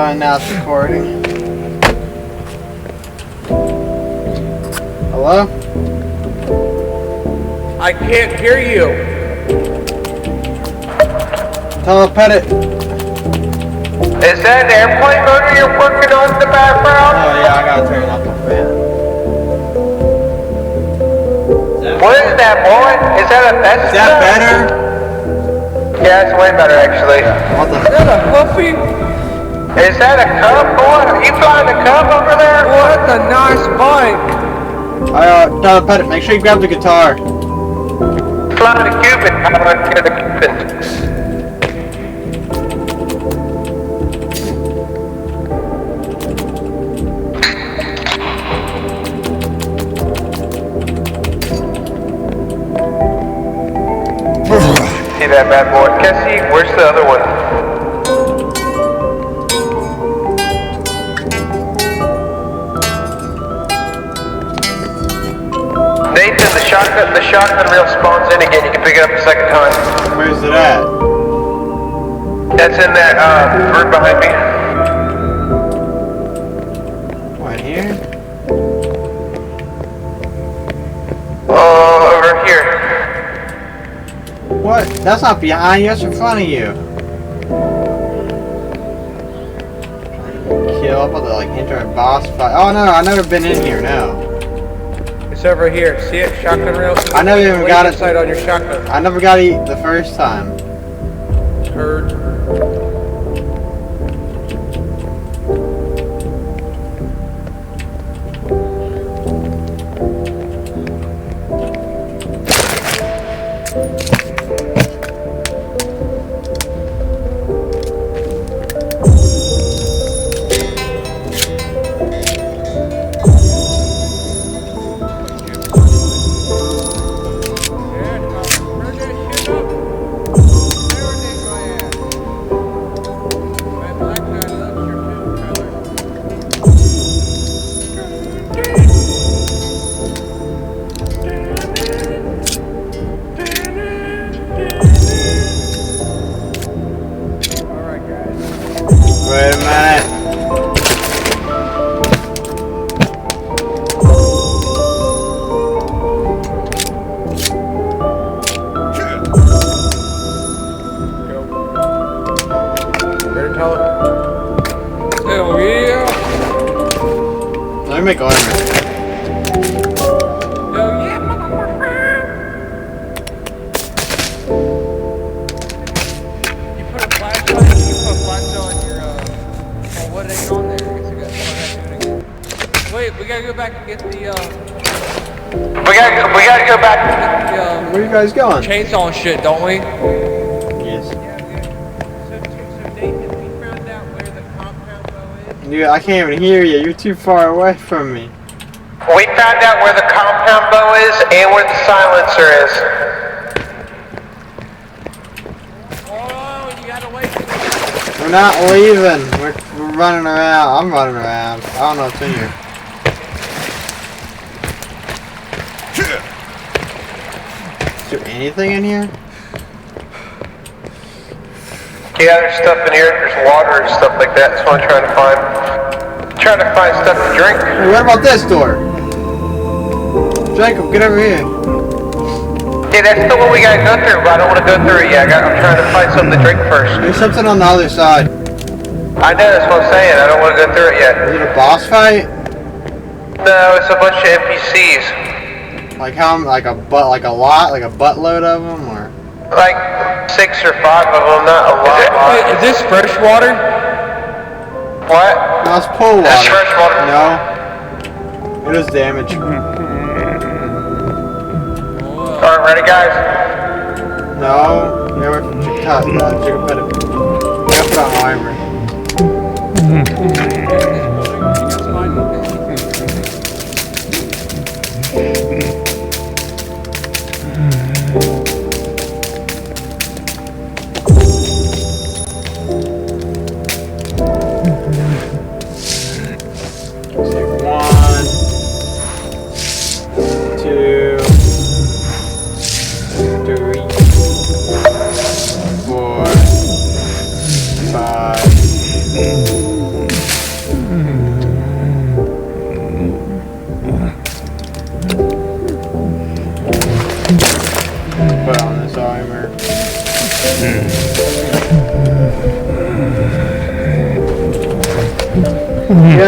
and now it's recording. Hello? I can't hear you. Telepet it. Is that an airplane motor you're working on in the background? Oh yeah, I gotta turn off the fan. What is that, boy? Is that a Vespa? Is that better? Yeah, it's way better, actually. What the? Is that a Huffy? Is that a Cub, boy? Are you flying a Cub over there? What a nice bike. Telepet it. Make sure you grab the guitar. Flying a Cuban. How about the Cuban? See that bad boy? Cassie, where's the other one? Nathan, the shotgun reel spawns in again. You can pick it up a second time. Where's it at? That's in that room behind me. Right here? Over here. What? That's not behind you, that's in front of you. Kill up with the like enter a boss fight. Oh no, I've never been in here, no. It's over here. See it? Shotgun rail? I never even got it. Sight on your shotgun. I never got it the first time. Turd. Wait a minute. Ready to tell it? Hell yeah. Let me make armor. Hell yeah, motherfucker. You put a flashlight, you put flashlight on your, oh, what ain't on there? I guess I got to do it again. Wait, we gotta go back and get the, We gotta go back. get the, Where are you guys going? chainsaw and shit, don't we? Yes. So Nathan, we found out where the compound bow is. Dude, I can't even hear you. You're too far away from me. We found out where the compound bow is and where the silencer is. Oh, you gotta wait for the... We're not leaving. We're running around. I'm running around. I don't know what's in here. Is there anything in here? Yeah, there's stuff in here. There's water and stuff like that. That's what I'm trying to find. Trying to find stuff to drink. Hey, what about this door? Jacob, get over here. Yeah, that's still what we gotta go through, but I don't want to go through it yet. I'm trying to find something to drink first. There's something on the other side. I know, that's what I'm saying. I don't want to go through it yet. Is it a boss fight? No, it's a bunch of NPCs. Like how? Like a buttload of them, or? Like 6 or 5 of them, not a lot. Wait, is this fresh water? What? No, it's pool water. That's fresh water. No. It was damaged. Alright, ready guys? No. You never Jacob put it. You gotta put on armor.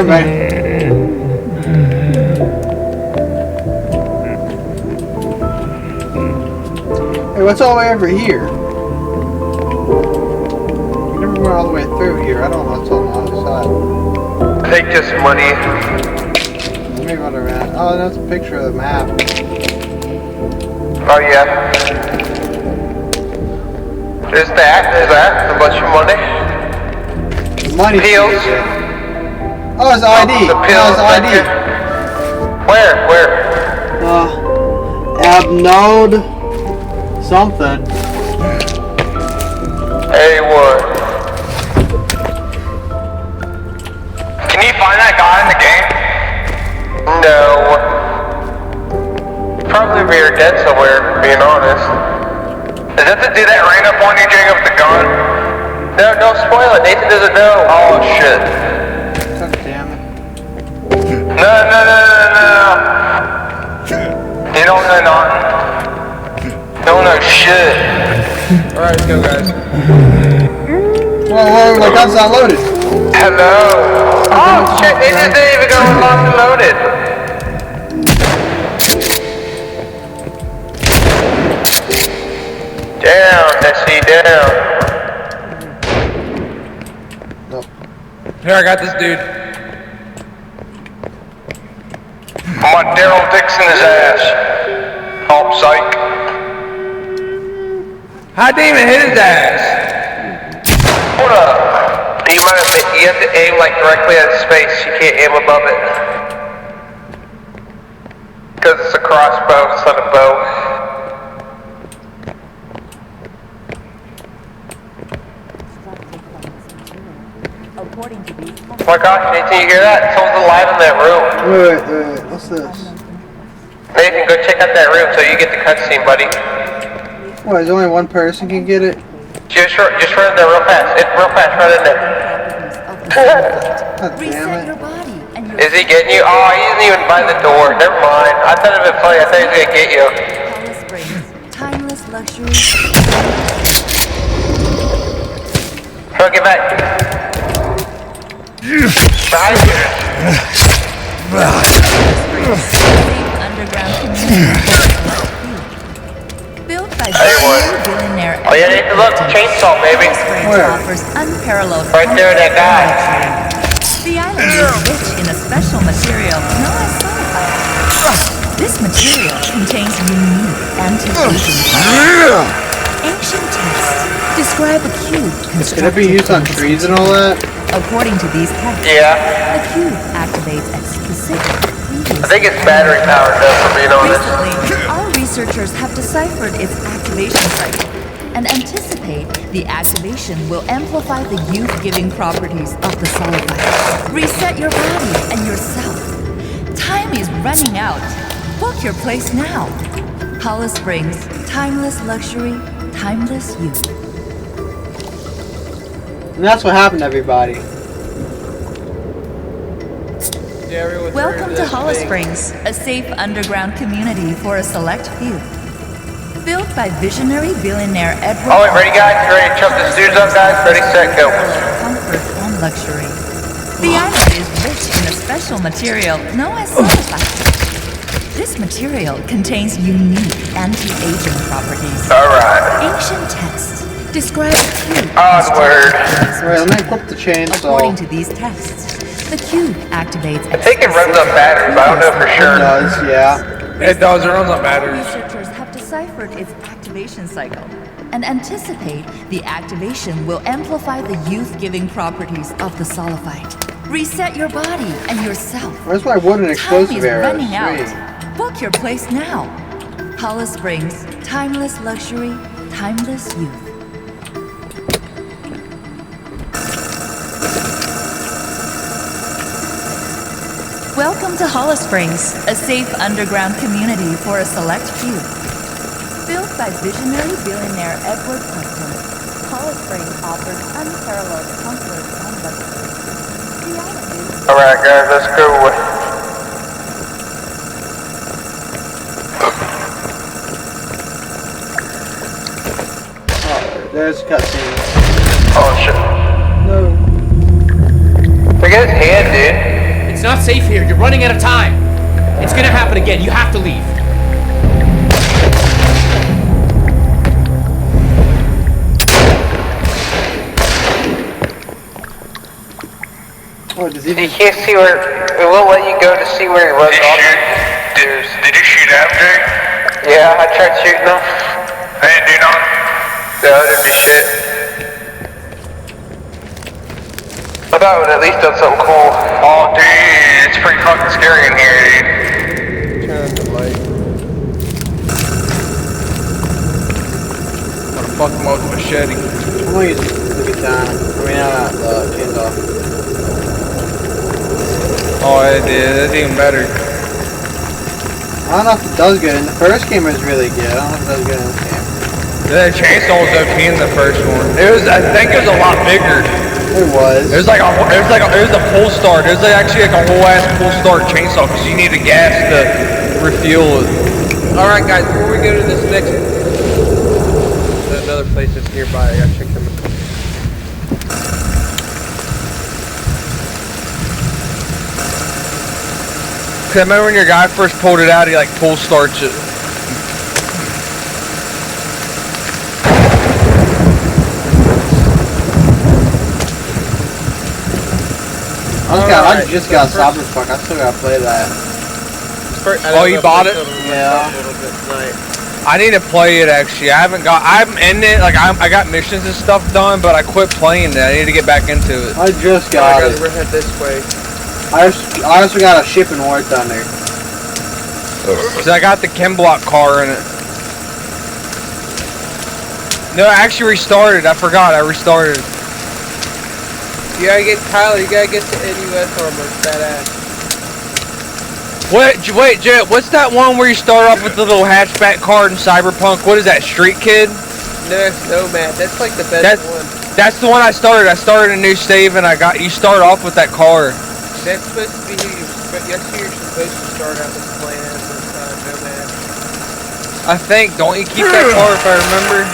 right. Hey, what's all the way over here? You never went all the way through here. I don't know what's on the other side. I think just money. Let me run around. Oh, that's a picture of the map. Oh yeah. There's that, a bunch of money. The money. Pills. Oh, it's ID. The pills. Oh, it's ID. Where? Abnode something. A1. Can you find that guy in the game? No. Probably we're dead somewhere, being honest. Is that the dude that ran up on you, Jake, with the gun? No, don't spoil it. Nathan doesn't know. Oh, shit. God damn it. No. You don't know nothing. Don't know shit. Alright, let's go, guys. Whoa, my gun's not loaded. Hello. Oh, shit. It didn't even go locked and loaded. Down, Nessie, down. Nope. Here, I got this dude. I want Daryl Dixon his ass. Oh, psych. I didn't even hit his ass. Hold up. You have to aim like directly at his face. You can't aim above it. Because it's a crossbow, it's not a bow. According to these Oh my gosh, Nathan, you hear that? Someone's alive in that room. Wait, what's this? Nathan, go check out that room so you get the cutscene, buddy. What, is only one person can get it? Just run in there real fast. Real fast, run in there. God damn reset your it. body and your Is he getting you? Oh, he isn't even by the door. Never mind. I thought it'd been funny. I thought he was gonna get you. Hollis Springs, timeless luxury. Bro, get back. Behind you. Underground community. Built by billionaire Oh yeah, Nathan, look, chainsaw, baby. Hollis Springs Where? offers unparalleled Right there, that guy. The island is rich in a special material known as sulfide. This material contains unique anti-aging properties. Ancient texts describe a cube Can it be used on trees and all that? According to these texts, Yeah. the cube activates at specific I think it's battery powered though, for being honest. Recently, our researchers have deciphered its activation cycle and anticipate the activation will amplify the youth-giving properties of the sulfide. Reset your body and yourself. Time is running out. Book your place now. Hollis Springs, timeless luxury, timeless youth. And that's what happened to everybody. Yeah, everyone's Welcome to Hollis thing. Springs, a safe underground community for a select few. Built by visionary billionaire Edward. Oh, wait, ready, guys? You ready to chop this dudes up, guys? Ready, set, go. Comfort and luxury. The island is rich in a special material known as sulfide. This material contains unique anti-aging properties. Alright. Ancient texts describe a cube. Onward. Wait, let me equip the chainsaw. According to these texts, the cube activates. I think it runs on batteries, but I don't know for It sure. does, yeah. It does, it runs on batteries. Researchers have deciphered its activation cycle and anticipate the activation will amplify the youth-giving properties of the sulfide. Reset your body and yourself. Where's my wooden Time explosive is arrows? running out. Sweet. Book your place now. Hollis Springs, timeless luxury, timeless youth. Welcome to Hollis Springs, a safe underground community for a select few. Built by visionary billionaire Edward Preston, Hollis Springs offers unparalleled comfort and luxury. The island is Alright, guys, let's go. Oh, there's a cutscene. Oh, shit. No. Look at his hand, dude. It's not safe here. You're running out of time. It's gonna happen again. You have to leave. Oh, does he You can't see where, it won't let you go to see where he runs off. Did you shoot at him, Jake? Yeah, I tried shooting him. They didn't do nothing? No, it didn't do shit. I thought it would at least done something cool. Oh, dude, it's pretty fucking scary in here, dude. Turn the light. I'm gonna fuck him up with a machete. I'm gonna use the katana. I mean, not the chainsaw. Oh, it did. That's even better. I don't know if it does good. In the first game it was really good. I don't know if it does good in this game. The chainsaw was OP in the first one. It was, I think it was a lot bigger. It was. It was like a pull start. It was actually like a whole ass pull start chainsaw because you needed gas to refuel it. All right, guys, before we go to this next, another place that's nearby, I gotta check them. Cause I remember when your guy first pulled it out, he like pull starts it. I just got Cyberpunk. I still gotta play that. Oh, you bought it? Yeah. I need to play it actually. I'm in it. Like I got missions and stuff done, but I quit playing it. I need to get back into it. I just got it. We're head this way. I also got a ship in War Thunder. Cause I got the Chem Block car in it. No, I actually restarted. I forgot. I restarted. You gotta get Tyler. You gotta get the NUS armor. It's badass. Wait, Jet. What's that one where you start off with the little hatchback car in Cyberpunk? What is that? Street Kid? No, it's Nomad. That's like the best one. That's the one I started. I started a new save and you start off with that car. That's supposed to be who you're supposed to start out with plans with Nomad. I think. Don't you keep that car if I remember?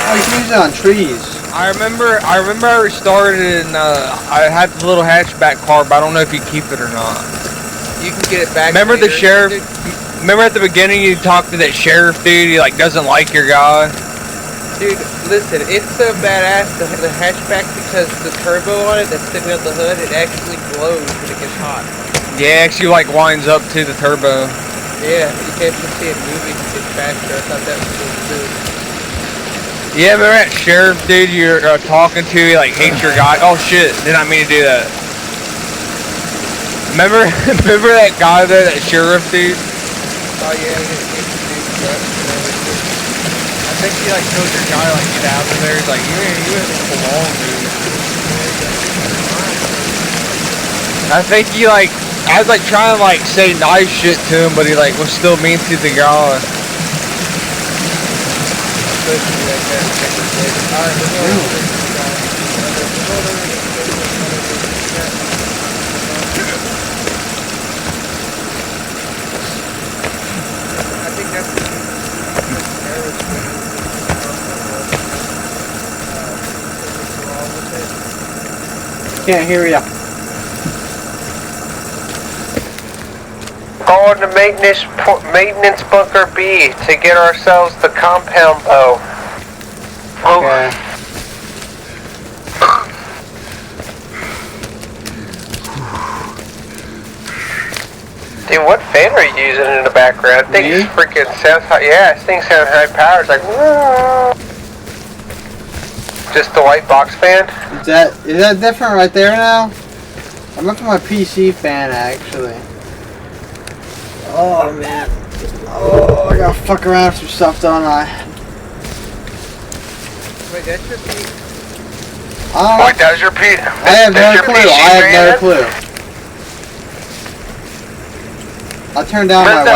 Oh, you can use it on trees. I remember I restarted and I had the little hatchback car, but I don't know if you keep it or not. You can get it back. Remember later. The sheriff? Remember at the beginning you talked to that sheriff dude? He like doesn't like your guy. Dude, listen, it's so badass the hatchback because the turbo on it that's sitting on the hood, it actually glows when it gets hot. Yeah, it actually like winds up to the turbo. Yeah, you can actually see it moving, it gets faster. I thought that was cool too. Yeah, remember that sheriff dude you're talking to, he like hates your guy? Oh shit, did not mean to do that. Remember that guy there, that sheriff dude? Oh yeah, I think he like told your guy like get out of there. He's like, you didn't belong, dude. I think he like, I was like trying to like say nice shit to him, but he like was still mean to the guy. Can't hear ya. Going to maintenance bunker B to get ourselves the compound bow. Okay. Dude, what fan are you using in the background? I think it freaking sounds high. Yeah, this thing sounds high power. It's like, woo. Just the white box fan? Is that different right there now? I'm looking at my PC fan actually. Oh man. Oh, I gotta fuck around with some stuff, don't I? Wait, that's your PC? Wait, that was your P? I have no clue. I have no clue. I'll turn down my mic.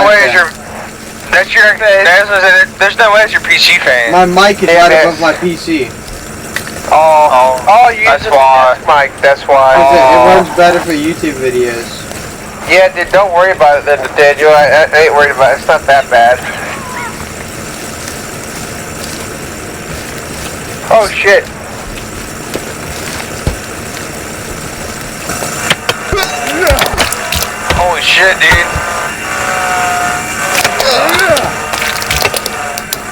There's no way it's your PC fan. My mic is right above my PC. Oh, you use a mic, that's why. It runs better for YouTube videos. Yeah, dude, don't worry about it then, Daniel. I ain't worried about it. It's not that bad. Oh, shit. shit, dude.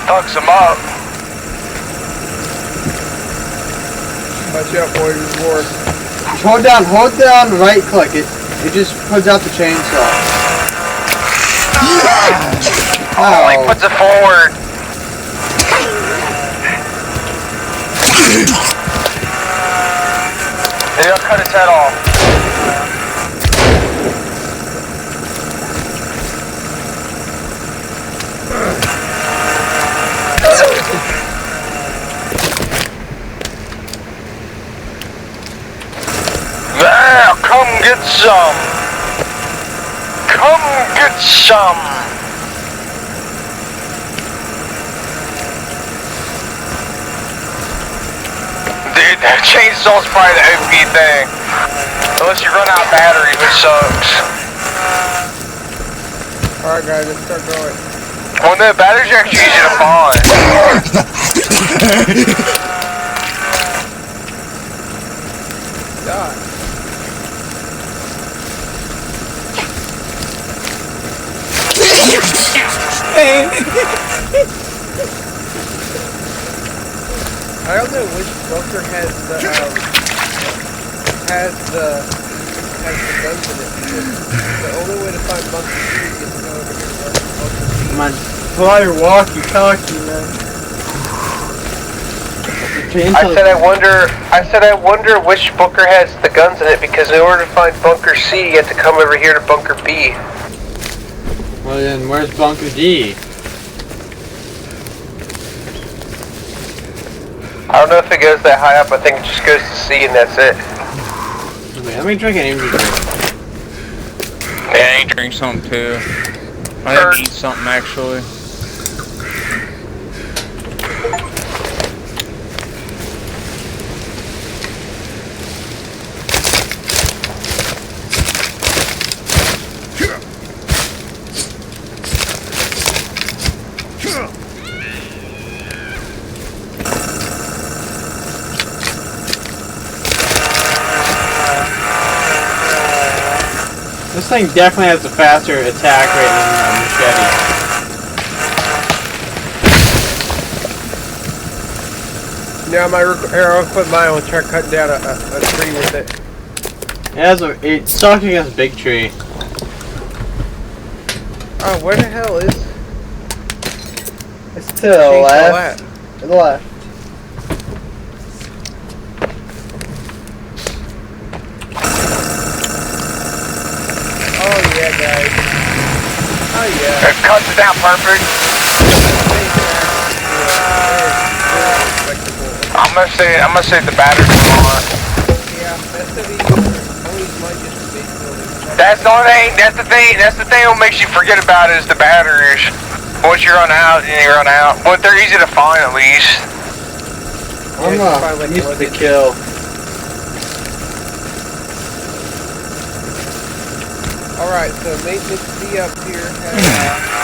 Fucks him up. Watch out, boy, there's more. Hold down, right click. It just puts out the chainsaw. Oh, he puts it forward. Yeah, cut his head off. Yeah, come get some. Come get some. Dude, that chainsaw's probably the OP thing. Unless you run out of battery, which sucks. Alright guys, let's start going. Well, no, batteries are actually easy to find. God. I don't know which bunker has the guns in it, because the only way to find bunker C is to go over here to bunker B. Come on, fly your walkie-talkie, man. I said I wonder which bunker has the guns in it, because in order to find bunker C, you have to come over here to bunker B. Well then, where's bunker D? I don't know if it goes that high up, I think it just goes to C and that's it. Wait, let me drink an energy drink. Yeah, I drink something too. I have to eat something actually. This thing definitely has a faster attack rate than a machete. Yeah, I'll quit mine and try cutting down a tree with it. It sucks against big tree. Oh, where the hell is? It's to the left. To the left. Oh yeah, guys. Oh yeah. It cuts it down perfect. I'm gonna say the battery's on. Yeah, that's the reason. Always might just be That's the thing that makes you forget about is the batteries. Once you run out, you run out. But they're easy to find at least. I'm used to kill. Alright, so maintenance B up here has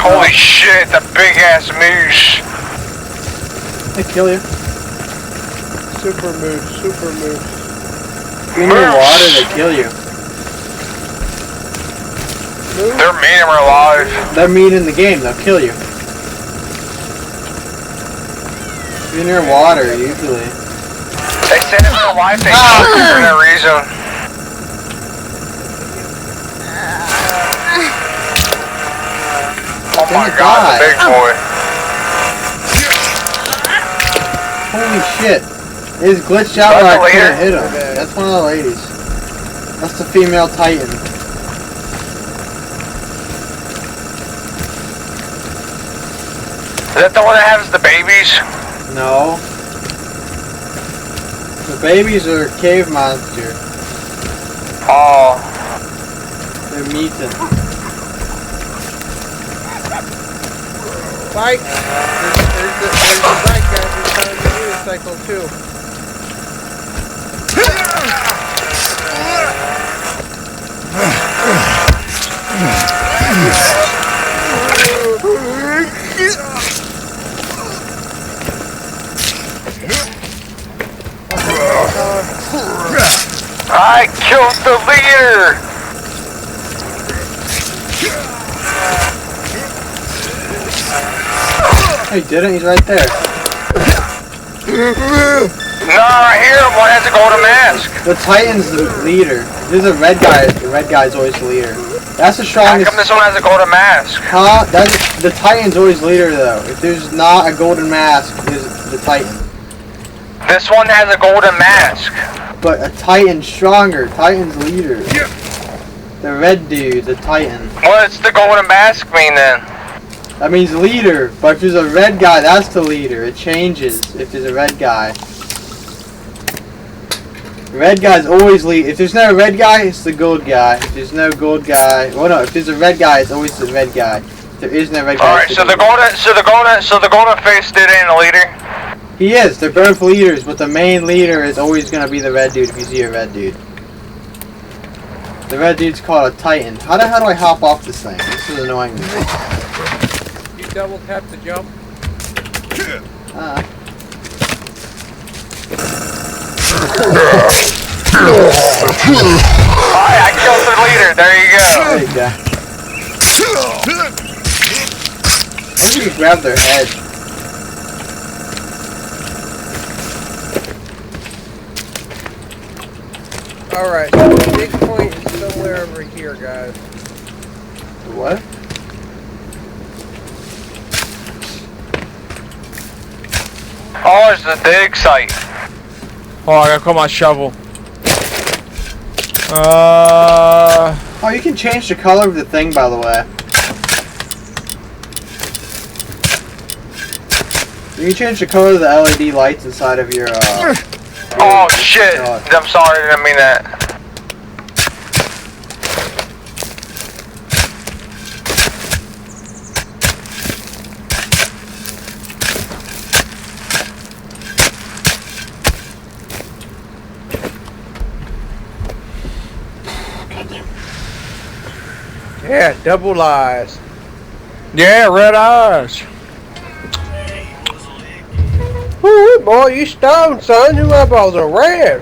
Holy shit, the big ass moose. They kill you. super moose. In your water, they kill you. They're mean and we're alive. They're mean in the game, they'll kill you. In your water, usually. They said in real life they kill you for no reason. Oh my god, the big boy. Holy shit. It's glitched out where I couldn't hit him. That's one of the ladies. That's the female Titan. Is that the one that has the babies? No. The babies are cave monster. Oh. They're mutant. Fight! There's the right guy who's trying to unicycle too. I killed the leader! He didn't, he's right there. No, right here, one has a golden mask. The Titan's the leader. There's a red guy. The red guy's always the leader. That's the How strongest. come this one has a golden mask? Huh? The Titan's always leader though. If there's not a golden mask, there's the Titan. This one has a golden mask. But a Titan's stronger. Titan's leader. The red dude, the Titan. What's the golden mask mean then? That means leader. But if there's a red guy, that's the leader. It changes if there's a red guy. Red guy's always lead. If there's no red guy, it's the gold guy. If there's no gold guy, well no, if there's a red guy, it's always the red guy. If there is no red guy. Alright, it's so the golden face dude ain't a leader? He is. They're both leaders, but the main leader is always gonna be the red dude if you see a red dude. The red dude's called a Titan. How the hell do I hop off this thing? This is annoying me. You double tap to jump. Alright, I killed the leader. There you go. There you go. Maybe you grab their head. Alright, the big point is somewhere over here, guys. What? Oh, it's the dig site. Oh, I gotta call my shovel. Oh, you can change the color of the thing, by the way. You can change the color of the LED lights inside of your, Oh shit. I'm sorry, I didn't mean that. Yeah, double lies. Yeah, red eyes. Ooh, boy, you stoned, son. Your eyeballs are red.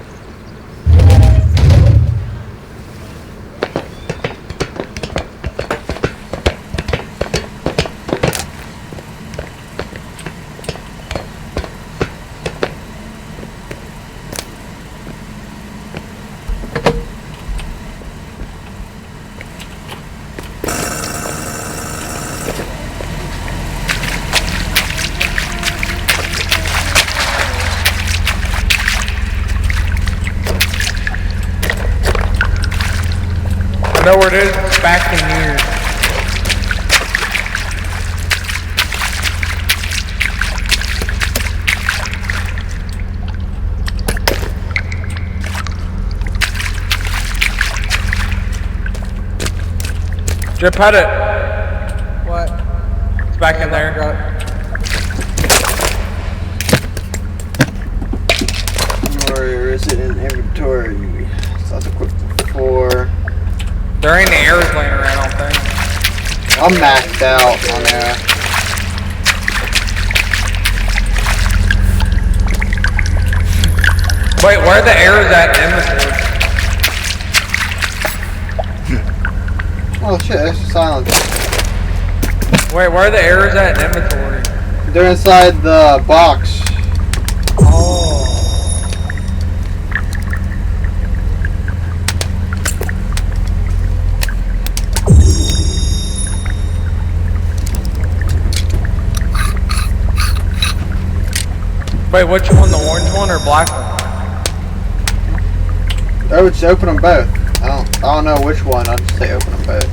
I know where it is. It's back in here. Drip, had it. What? It's back in there. where is it in inventory? So that's equipped for. There ain't any arrows laying around, I don't think. I'm maxed out on there. Wait, where are the arrows at in inventory? Oh shit, that's silent. Wait, where are the arrows at in inventory? They're inside the box. Wait, which one? The orange one or black one? Oh, just open them both. I don't know which one. I'll just say open them both.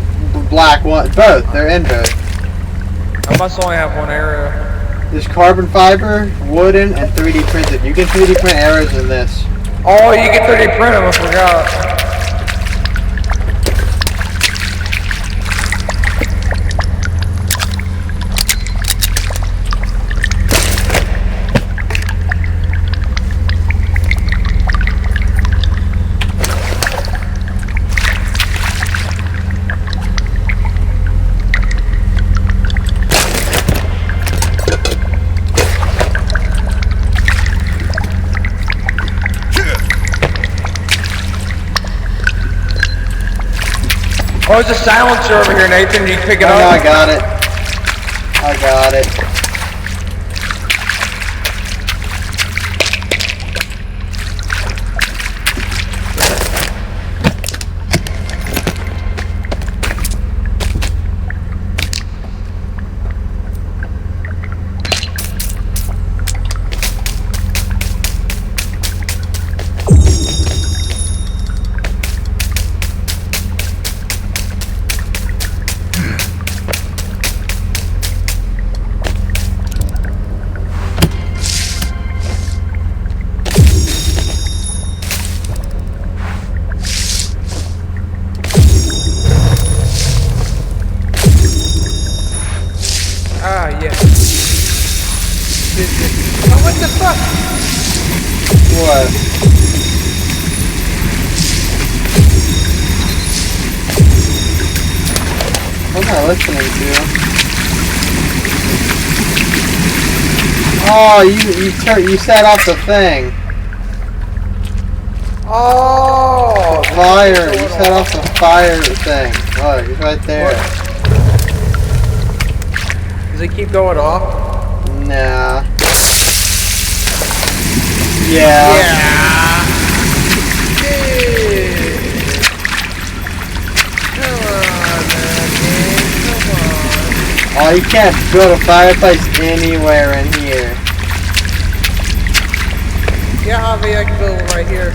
Black one. Both. They're in both. I must only have one arrow. There's carbon fiber, wooden, and 3D printed. You can 3D print arrows in this. Oh, you can 3D print them, I forgot. Oh, there's a silencer over here, Nathan. You can pick it up. I got it. I got it. Ah, yes. Oh, what the fuck? What? What am I listening to? Oh, you set off the thing. Oh! The fire. You set off the fire thing. Look, it's right there. Does it keep going off? Nah. Yeah. Oh, you can't build a fireplace anywhere in here. Yeah, Javi, I can build one right here.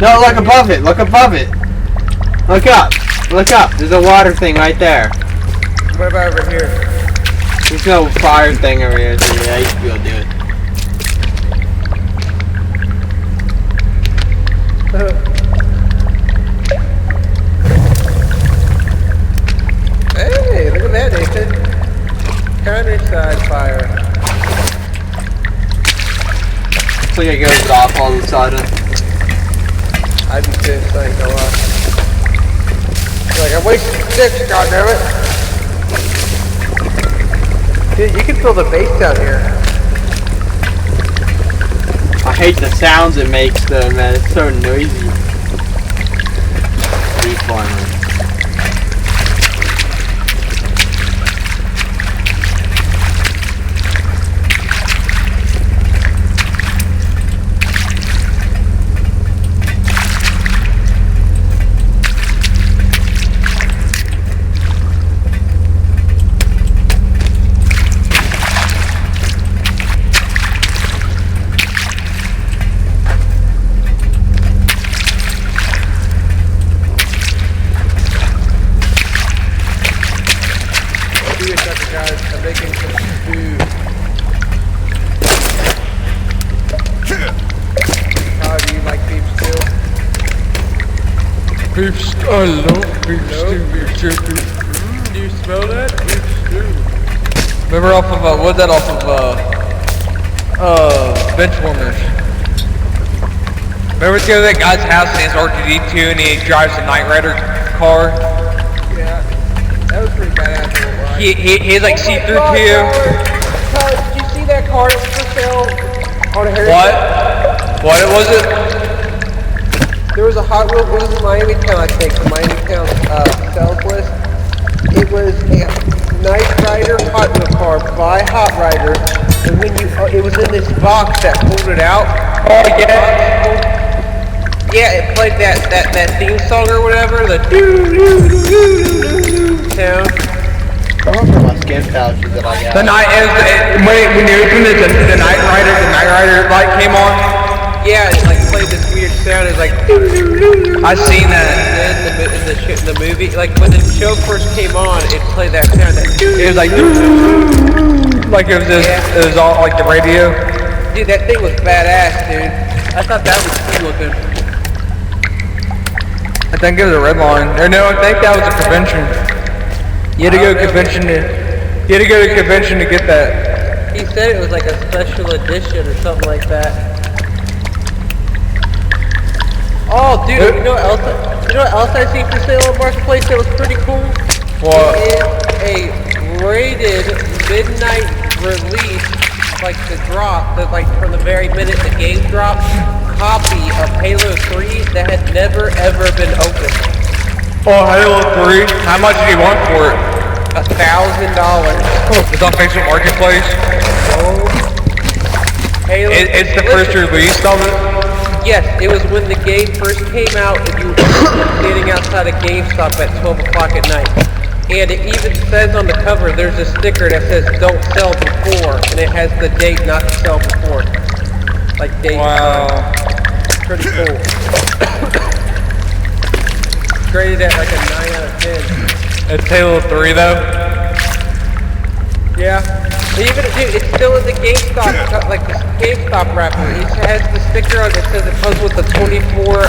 No, look above it. Look above it. Look up. Look up. There's a water thing right there. What about over here? There's no fire thing over here, so yeah, you should be able to do it. Hey, look at that, Nathan. Countryside fire. Looks like it goes off all of a sudden. I'd be pissed, I ain't gonna lie. Like, I wasted sticks, goddammit. Dude, you can feel the bass down here. I hate the sounds it makes though, man. It's so noisy. Reformer. I'm making some food. How do you like beef stew? Beef, I love beef stew. Do you smell that? Beef stew. Remember off of, what's that off of, Benchwarmers? Remember to go to that guy's house and it's R2-D2 and he drives a Knight Rider car? Yeah, that was pretty badass. He had like see-through too. Did you see that car that was for sale on a Harry? What was it? There was a Hot Wheels, it was in Miami Town, I think, the Miami Town sales list. It was a Knight Rider Hot Wheel car by Hot Rider, and when you, it was in this box that pulled it out. Oh yeah. Yeah, it played that theme song or whatever, the doo-doo-doo-doo-doo-doo sound. I remember my skin pouches that I got. The night when you opened it, the Knight Rider light came on. Yeah, it's like played this weird sound. It's like I seen that. in the movie. Like when the show first came on, it played that sound. It was like it was all like the radio. Dude, that thing was badass, dude. I thought that was cool looking. I think it was a red line. Or no, I think that was a convention. You had to go to convention to get that. He said it was like a special edition or something like that. Oh, dude, you know what else I seen for sale on Marketplace that was pretty cool? What? It is a rated midnight release, like the drop, that like from the very minute the game dropped, copy of Halo 3 that had never ever been opened. Oh, Halo 3? How much did he want for it? $1,000. It's on Facebook Marketplace. Halo. It's the first release of it? Yes, it was when the game first came out and you were standing outside of GameStop at 12 o'clock at night. And it even says on the cover, there's a sticker that says don't sell before, and it has the date not to sell before. Like date. Wow. Pretty cool. Graded at like a 9 out of 10. It's Halo 3 though? Yeah. Even dude, it's still in the GameStop, like the GameStop wrapper. It has the sticker on it that says it comes with a 24-hour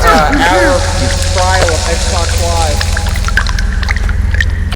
trial of Xbox Live.